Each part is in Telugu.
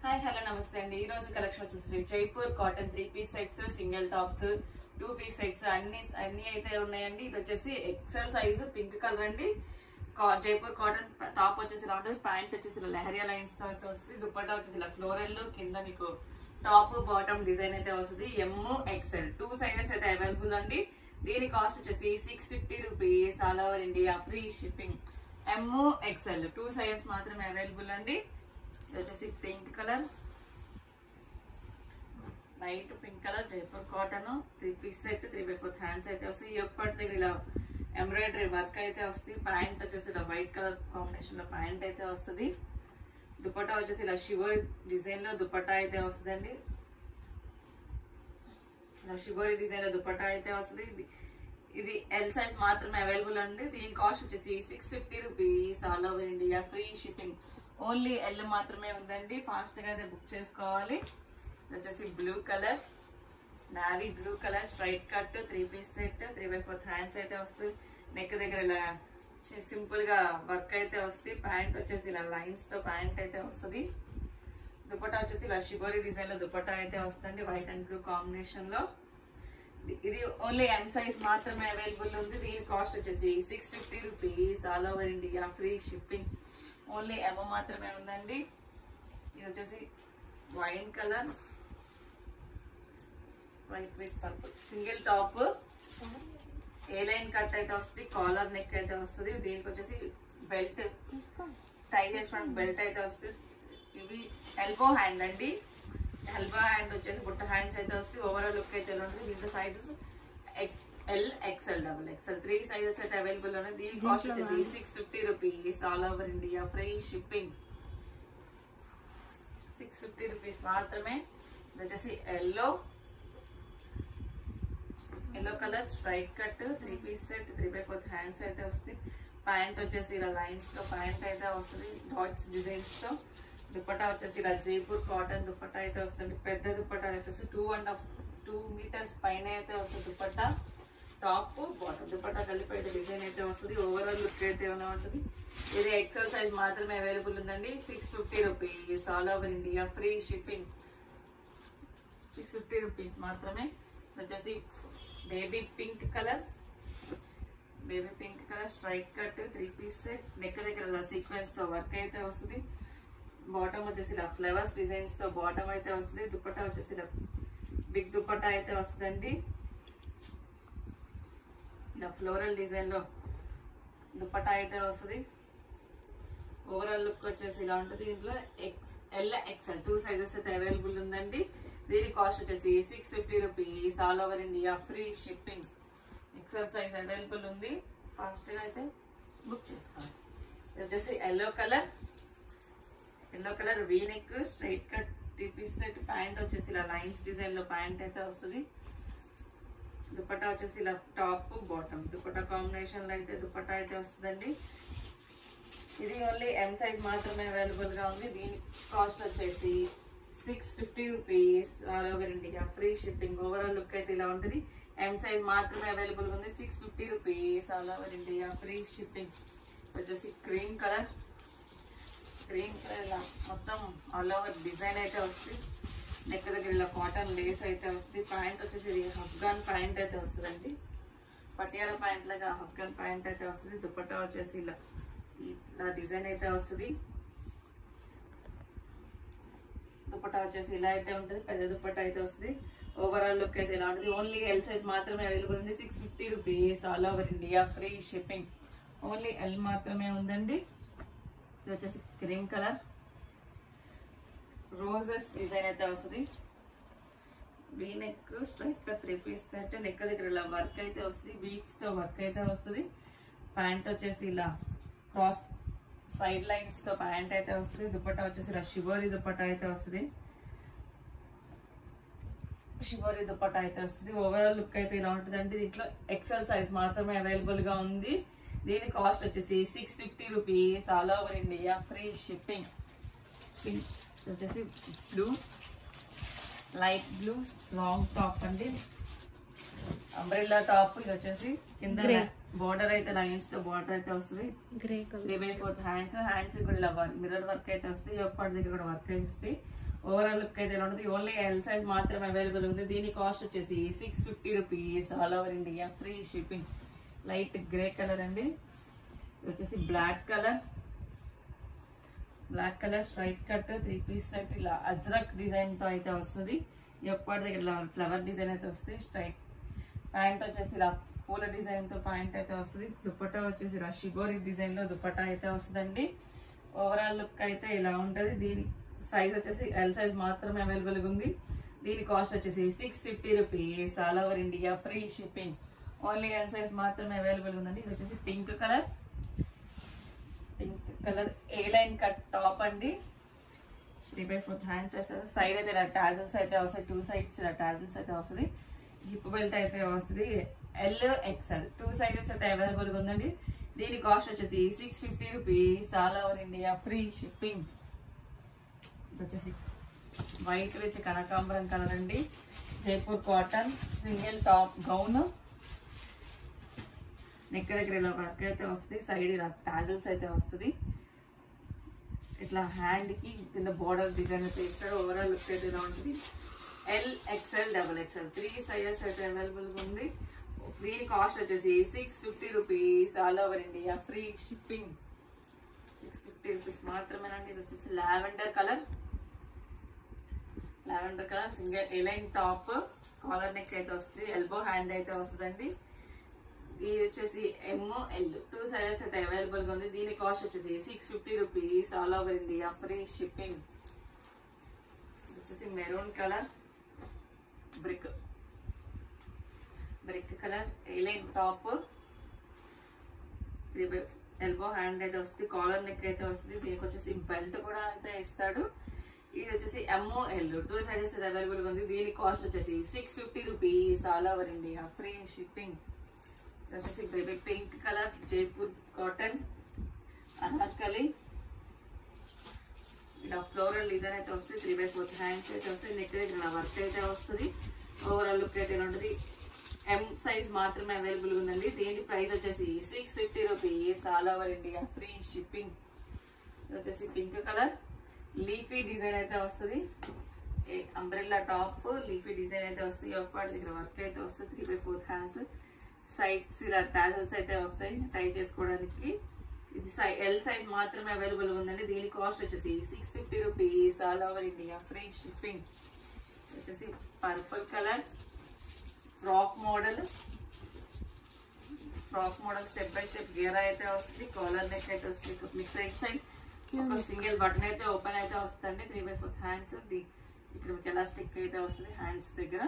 హాయ్ హలో నమస్తే అండి. ఈ రోజు కలెక్షన్ వచ్చేసి Jaipur cotton 3-piece sets, single tops, 2-piece sets అన్ని అయితే ఉన్నాయండి. ఇది వచ్చేసి ఎక్సెల్ సైజ్ పింక్ కలర్ అండి. జైపూర్ కాటన్ టాప్ వచ్చేసి ఇలా ఉంటుంది. ప్యాంట్ వచ్చేసి ఇలా లెహరియా లైన్స్ తో వస్తుంది. దుపట్టా వచ్చేసి ఇలా ఫ్లోరల్ కింద మీకు టాప్ బాటమ్ డిజైన్ అయితే వస్తుంది. MXL 2 సైజెస్ అయితే అవైలబుల్ అండి. దీని కాస్ట్ వచ్చేసి 650 rupees. All over India free shipping. MXL 2 sizes మాత్రమే అవైలబుల్ అండి. ఇది వచ్చేసి pink colour, light pink colour, Jaipur cotton 3-piece set, 3/4 hands అయితే వస్తాయి. ఎప్పటి దగ్గర ఇలా ఎంబ్రాయిడరీ వర్క్ అయితే వస్తుంది. ప్యాంట్ వచ్చేసి ఇలా వైట్ కలర్ కాంబినేషన్ లో ప్యాంట్ అయితే వస్తుంది. దుపట్టా వచ్చేసి ఇలా షివోరి డిజైన్ లో దుపట్టా అయితే వస్తుందండి. ఇలా షివోరి డిజైన్ లో దుపట్టా అయితే వస్తుంది. ఇది ఎల్ సైజ్ మాత్రమే అవైలబుల్ అండి. దీని కాస్ట్ వచ్చేసి 650 rupees. All over India free shipping. Only L మాత్రమే ఉందండి. ఫాస్ట్ గా అయితే బుక్ చేసుకోవాలి. ఇది వచ్చేసి blue colour, navy blue colour, straight cut, 3-piece set, 3/4 hands అయితే వస్తుంది. నెక్ దగ్గర ఇలా సింపుల్ గా వర్క్ అయితే వస్తుంది. ప్యాంట్ వచ్చేసి ఇలా లైన్స్ తో ప్యాంట్ అయితే వస్తుంది. దుపట్టా వచ్చేసి ఇలా షిబోరి డిజైన్ లో దుపట్టా అయితే వస్తుంది, వైట్ అండ్ బ్లూ కాంబినేషన్ లో. ఇది ఓన్లీ ఎం సైజ్ మాత్రమే అవైలబుల్ ఉంది. దీని కాస్ట్ వచ్చేసి 650 rupees. All over India free shipping. Only M మాత్రమే ఉందండి. ఇది వచ్చేసి wine colour, white with purple, single top, A line cut అయితే వస్తుంది. కాలర్ నెక్ అయితే వస్తుంది. దీనికి వచ్చేసి బెల్ట్ టై చేసుకోవడానికి బెల్ట్ అయితే వస్తుంది. ఇవి ఎల్బో హ్యాండ్ అండి. ఎల్బో హ్యాండ్ వచ్చేసి బుట్ట హ్యాండ్స్ అయితే వస్తుంది. ఓవరాల్ లుక్ అయితే ఉంటుంది. దీంట్లో sizes L, XL, XXL 3 sizes అయితే అవైలబుల్ ఉన్నాయి. దీని కాస్ట్ వచ్చేసి 650 rupees. All over India free shipping. 650 rupees మాత్రమే. ఇది వచ్చేసి yellow colour, straight cut, 3-piece set, 3/4 hands అయితే వస్తుంది. ప్యాంట్ వచ్చేసి ఇలా లైన్స్ తో ప్యాంట్ అయితే వస్తుంది, డాట్స్ డిజైన్స్ తో. దుపట్టా వచ్చేసి ఇలా జైపూర్ కాటన్ దుపట్టా అయితే వస్తుంది. పెద్ద దుపట్టా అయితే 2 మీటర్స్ పైన అయితే వస్తుంది. దుపట్టా టాప్ బాటమ్ దుపట్టా కలిపి డిజైన్ అయితే వస్తుంది. ఓవరాల్ లుక్ అయితే ఉంటుంది. ఇది ఎక్సెల్ సైజ్ మాత్రమే అవైలబుల్ ఉందండి. 650 rupees. All over India free shipping. 650 rupees మాత్రమే. వచ్చేసి baby pink colour, straight cut, 3-piece set, neck దగ్గర ఇలా సీక్వెన్స్ తో వర్క్ అయితే వస్తుంది. బాటమ్ వచ్చేసి ఇలా ఫ్లవర్స్ డిజైన్స్ తో బాటమ్ అయితే వస్తుంది. దుపట్టా వచ్చేసి ఇలా బిగ్ దుపట్టా అయితే వస్తుందండి. ఇలా ఫ్లోరల్ డిజైన్ లో దుపట్టా అయితే వస్తుంది. ఓవరాల్ లుక్ వచ్చేసి ఇలా ఉంటుంది. దీంట్లో ఎల్, XL 2 సైజెస్ అయితే అవైలబుల్ ఉందండి. దీని కాస్ట్ వచ్చేసి 650 rupees. All over India free shipping. XL size available ఉంది. ఫాస్ట్ గా అయితే బుక్ చేసుకోవాలి. ఇది వచ్చేసి yellow colour V neck, straight cut, 3-piece set. Pant వచ్చేసి ఇలా లైన్స్ డిజైన్ లో ప్యాంట్ అయితే వస్తుంది. దుపట్టా వచ్చేసి ఇలా టాప్ బాటమ్ దుపట్టా కాంబినేషన్ లో అయితే దుపట్టా అయితే వస్తుందండి. ఇది ఓన్లీ ఎం సైజ్ మాత్రమే అవైలబుల్ గా ఉంది. దీని కాస్ట్ వచ్చేసి 650 rupees. All over India free shipping. Overall look అయితే ఇలా ఉంటుంది. ఎం సైజ్ మాత్రమే అవైలబుల్ ఉంది. 650 rupees. All over India free shipping. వచ్చేసి క్రీమ్ కలర్ ఇలా మొత్తం ఆల్ ఓవర్ డిజైన్ అయితే వస్తుంది. నెక్ దగ్గర ఇలా కాటన్ లేస్ అయితే వస్తుంది. ప్యాంట్ వచ్చేసి అఫ్ఘాన్ ప్యాంట్ అయితే వస్తుందండి. పటియాలా ప్యాంట్ లాగా అఫ్ఘాన్ ప్యాంట్ అయితే వస్తుంది. దుపట్టా వచ్చేసి ఇలా డిజైన్ అయితే వస్తుంది. దుపట్టా వచ్చేసి ఇలా అయితే ఉంటుంది. పెద్ద దుపట్టా అయితే వస్తుంది. ఓవరాల్ లుక్ అయితే ఇలా ఉంటుంది. ఓన్లీ ఎల్ సైజ్ మాత్రమే అవైలబుల్ ఉంది. 650 rupees. All over India free shipping. Only L మాత్రమే ఉందండి. ఇది వచ్చేసి క్రీమ్ కలర్, రోజెస్ డిజైన్ అయితే వస్తుంది. We neck, straight cut, 3-piece set, neck దగ్గర ఇలా వర్క్ అయితే వస్తుంది. బీట్స్ తో వర్క్ అయితే వస్తుంది. ప్యాంట్ వచ్చేసి ఇలా క్రాస్ సైడ్ లైన్స్ తో ప్యాంట్ అయితే వస్తుంది. దుపట్టా వచ్చేసి ఇలా షిబోరి దుపట్టా అయితే వస్తుంది. ఓవరాల్ లుక్ అయితే ఇలా ఉంటుందండి. దీంట్లో ఎక్సెల్ సైజ్ మాత్రమే అవైలబుల్ గా ఉంది. దీని కాస్ట్ వచ్చేసి 650 rupees. All over India free shipping. వచ్చేసి blue, light blue long top అండి, అంబ్రెల్లా టాప్. ఇది వచ్చేసి కింద బోర్డర్ అయితే లైన్స్ తో బోర్డర్ అయితే వస్తుంది. 3/4 హ్యాండ్స్ కూడా ఇలా మిర్రర్ వర్క్ అయితే వస్తుంది. ఒక్కటి దగ్గర కూడా వర్క్ అయితే వస్తుంది. ఓవరాల్ లుక్ అయితే ఎలా ఉంటుంది, ఓన్లీ ఎల్ సైజ్ మాత్రమే అవైలబుల్ ఉంది. దీని కాస్ట్ వచ్చేసి 650 rupees, all over India free shipping. Light grey colour అండి, ఇది వచ్చేసి black colour straight cut 3 piece set. ఇలా అజ్రక్ డిజైన్ తో అయితే వస్తుంది. ఎప్పటి దగ్గర ఇలా ఫ్లవర్ డిజైన్ అయితే వస్తుంది. స్ట్రైట్ ప్యాంట్ వచ్చేసి ఇలా పూల డిజైన్ తో ప్యాంట్ అయితే వస్తుంది. దుపట్టా వచ్చేసి ఇలా షిబోరి డిజైన్ లో దుపట్టా అయితే వస్తుందండి. ఓవరాల్ లుక్ అయితే ఇలా ఉంటది. దీని సైజ్ వచ్చేసి ఎల్ సైజ్ మాత్రమే అవైలబుల్ ఉంది. దీని కాస్ట్ వచ్చేసి 650 rupees, all over India free shipping. Only L size మాత్రమే అవైలబుల్ ఉందండి. ఇది వచ్చేసి పింక్ కలర్ ఏ లైన్ కట్ టాప్ అండి. 3/4 హ్యాండ్స్ వస్తుంది. సైడ్ అయితే ఇలా టాజల్స్ అయితే వస్తాయి, 2 సైడ్స్ ఇలా టాజల్స్ అయితే వస్తుంది. హిప్ బెల్ట్ అయితే వస్తుంది. ఎల్ ఎక్స్ఎల్ 2 సైజెస్ అయితే అవైలబుల్ గా ఉందండి. దీని కాస్ట్ వచ్చేసి 650 rupees, all over India free shipping. ఇది వచ్చేసి వైట్ విత్ కనకాంబరం కలర్ అండి. Jaipur cotton single top gown. Neck దగ్గర ఇలా వర్క్ అయితే వస్తుంది. సైడ్ ఇలా టాజల్స్ అయితే వస్తుంది. ఇట్లా హ్యాండ్ కి కింద బార్డర్ డిజైన్ అయితే ఇస్తాడు. ఓవరాల్ లుక్ అయితే ఇలా ఉంటుంది. L XL double XL 3 sizes అయితే అవైలబుల్ గా ఉంది. దీని కాస్ట్ వచ్చేసి 650 rupees, all over India free shipping. 650 rupees మాత్రమేనండి. ఇది వచ్చేసి lavender colour single a line top, collar neck అయితే వస్తుంది. ఎల్బో హ్యాండ్ అయితే వస్తుందండి. ఇది వచ్చేసి ML 2 సైజెస్ అయితే అవైలబుల్ గా ఉంది. దీని కాస్ట్ వచ్చేసి 650 rupees, all over India free shipping. వచ్చేసి maroon colour brick colour align top, elbow hand అయితే వస్తుంది. కాలర్ నెక్ అయితే వస్తుంది. దీనికి వచ్చేసి బెల్ట్ కూడా అయితే ఇస్తాడు. ఇది వచ్చేసి ML 2 సైజెస్ అవైలబుల్ గా ఉంది. దీని కాస్ట్ వచ్చేసి 650 rupees, all over India free shipping. వచ్చేసి baby pink colour Jaipur cotton anarkali. ఇలా ఫ్లోరల్ డిజైన్ అయితే వస్తుంది. 3/4 హ్యాండ్స్ అయితే వస్తుంది. నెక్ దగ్గర వర్క్ అయితే వస్తుంది. ఓవరాల్ లుక్ అయితే ఎలా ఉంటుంది, M సైజ్ మాత్రమే అవైలబుల్ ఉందండి. దీని ప్రైస్ వచ్చేసి 650 rupees, all over India free shipping. వచ్చేసి పింక్ కలర్ లీఫీ డిజైన్ అయితే వస్తుంది. అంబ్రెల్లా టాప్ లీఫీ డిజైన్ అయితే వస్తుంది. ఒకటి దగ్గర వర్క్ అయితే వస్తుంది. 3/4 హ్యాండ్స్, సైడ్స్ ఇలా టాజల్స్ అయితే వస్తాయి టై చేసుకోవడానికి. ఇది ఎల్ సైజ్ మాత్రమే అవైలబుల్ ఉందండి. దీని కాస్ట్ వచ్చేసి 650 rupees, all over India free shipping. వచ్చేసి purple colour frock model step by step గేర్ అయితే వస్తుంది. కాలర్ నెక్ అయితే వస్తుంది. మీకు రైట్ సైడ్ ఒక సింగిల్ బటన్ అయితే ఓపెన్ అయితే వస్తుంది. 3/4 హ్యాండ్స్. ఇక్కడ మీకు ఎలాస్టిక్ అయితే వస్తుంది హ్యాండ్స్ దగ్గర.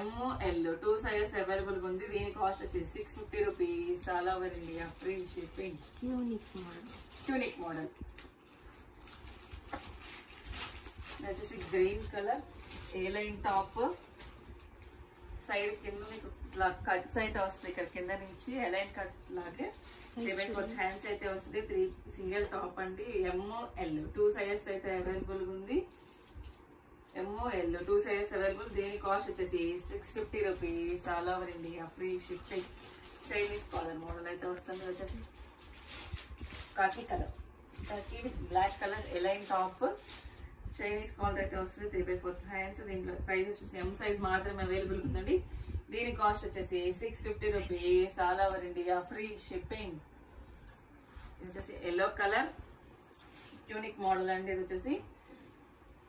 ML 2 సైజెస్ అవైలబుల్ గా ఉంది. దీని కాస్ట్ వచ్చేసి 650 rupees, all over India free shipping. Tunic model వచ్చేసి గ్రీన్ కలర్ ఏ లైన్ టాప్, సైడ్ కింద మీకు ఇట్లా కట్స్ అయితే వస్తుంది. ఇక్కడ కింద నుంచి ఎలైన్ కట్ లాగే 3/4 హ్యాండ్స్ అయితే వస్తుంది. 3 సింగిల్ టాప్ అండి. ML 2 సైజెస్ అయితే అవైలబుల్ గా ఉంది. ML 2 sizes available. దీని కాస్ట్ వచ్చేసి 650 rupees, all over India free shipping. Chinese collar model అయితే వస్తుంది. వచ్చేసి khaki with black colour align top, Chinese collar అయితే వస్తుంది. 3/4 హ్యాండ్స్. దీంట్లో సైజ్ వచ్చేసి M సైజ్ మాత్రమే అవైలబుల్ ఉందండి. దీని కాస్ట్ వచ్చేసి 650 rupees, all over India free shipping. ఇది వచ్చేసి ఎల్లో కలర్ ట్యూనిక్ మోడల్ అండి. ఇది వచ్చేసి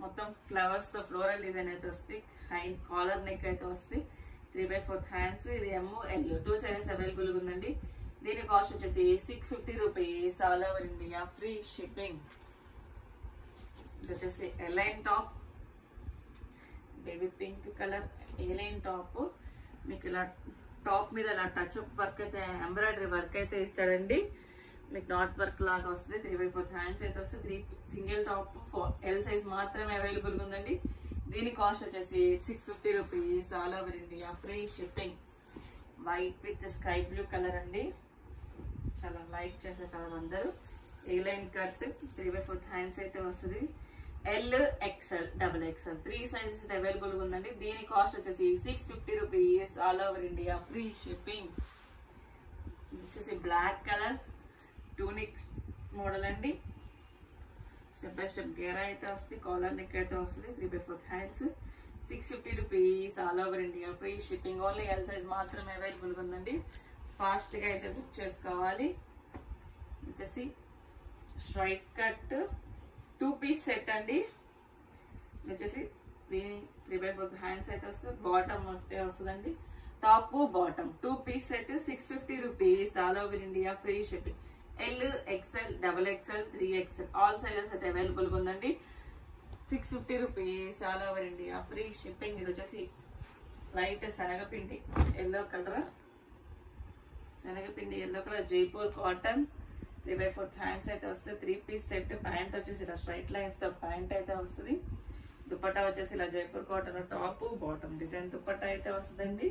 మొత్తం ఫ్లవర్స్ తో ఫ్లోరల్ డిజైన్ అయితే వస్తుంది. హ్యాండ్ కాలర్ నెక్ అయితే వస్తుంది. 3/4 హ్యాండ్స్. ఇది ML 2 సైజెస్ అవైలబుల్ ఉందండి. దీని కాస్ట్ వచ్చేసి 650 rupees, all over India free shipping. ఇది వచ్చేసి A line top baby pink colour align top. మీకు ఇలా టాప్ మీద ఇలా టచ్ అప్ వర్క్ అయితే ఎంబ్రాయిడరీ వర్క్ అయితే ఇస్తాడండి. మీకు డాట్ వర్క్ లాగా వస్తుంది. 3/4 హ్యాండ్స్ అయితే వస్తుంది. 3 సింగిల్ టాప్ ఎల్ సైజ్ మాత్రమే అవైలబుల్ ఉందండి. దీని కాస్ట్ వచ్చేసి 650 rupees, all over India free shipping. White with sky blue colour అండి. చాలా లైక్ చేసే కలర్ అందరూ. ఏ లైన్ కట్ 3/4 హ్యాండ్స్ అయితే వస్తుంది. L XL double XL 3 sizes available ఉందండి. దీని కాస్ట్ వచ్చేసి 650 rupees, all over India free shipping. వచ్చేసి బ్లాక్ కలర్ ట్యూనిక్ మోడల్ అండి. స్టెప్ బై స్టెప్ గేరా అయితే వస్తుంది, కాలర్ నెక్ అయితే వస్తుంది, 3/4 hands, 650 rupees, all over India, free shipping, only L size మాత్రమే అవైలబుల్గా ఉందండి. ఫాస్ట్గా అయితే బుక్ చేసుకోవాలి. వచ్చేసి స్ట్రైట్ కట్ 2 పీస్ సెట్ అండి. వచ్చేసి దీని 3/4 హ్యాండ్స్ అయితే వస్తుంది, బాటమ్ వస్తుందండి, top bottom 2 piece set, 650 rupees, all over India, free shipping. L, XL, XXL, 3XL all sizes అయితే అవైలబుల్గా ఉందండి. 650 rupees, all over India, free shipping. ఇది వచ్చేసి లైట్ శనగపిండి ఎల్లో కలర్, శనగపిండి yellow colour, Jaipur cotton, 3/4 hands అయితే వస్తుంది, 3 పీస్ సెట్. ప్యాంట్ వచ్చేసి ఇలా స్ట్రైట్ లైన్స్ తో ప్యాంట్ అయితే వస్తుంది. దుపట్టా వచ్చేసి ఇలా Jaipur cotton top bottom design dupatta అయితే వస్తుందండి.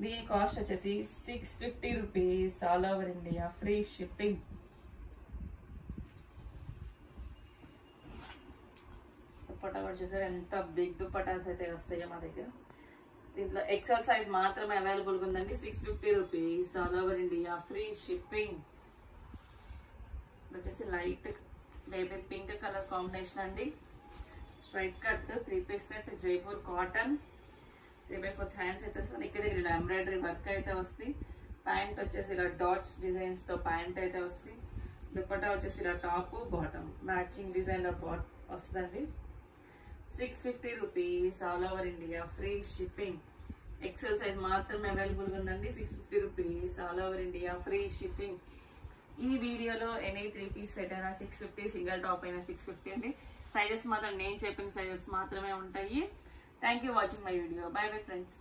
దీని కాస్ట్ వచ్చేసి 650 rupees, all over India, free shipping. Dupatta కూడా చూసారు ఎంత బిగ్ దుపట్టాస్ అయితే వస్తాయో మా దగ్గర. దీంట్లో ఎక్సెల్ సైజ్ మాత్రమే అవైలబుల్గా ఉందండి. 650 rupees, all over India, free shipping. వచ్చేసి light baby pink colour combination అండి. Straight cut 3 piece set, Jaipur cotton, 3/4 hands అయితే వస్తుంది. ఇక్కడ ఇలా ఎంబ్రాయిడరీ వర్క్ అయితే వస్తుంది. ప్యాంట్ వచ్చేసి ఇలా డాట్స్ డిజైన్స్ తో ప్యాంట్ అయితే వస్తుంది. దుపట్టా వచ్చేసి ఇలా టాప్ బాటమ్ మ్యాచింగ్ డిజైన్ లో వస్తుందండి. 650 rupees, all over India, free shipping. XL size మాత్రమే అవైలబుల్ గా ఉందండి. 650 rupees, all over India, free shipping. ఈ వీడియోలో ఎనీ 3 పీస్ సెట్ అయినా 650, సింగిల్ టాప్ అయినా 650 అండి. సైజెస్ మాత్రం నేను చెప్పిన సైజెస్ మాత్రమే ఉంటాయి. Thank you watching my video. By bye friends.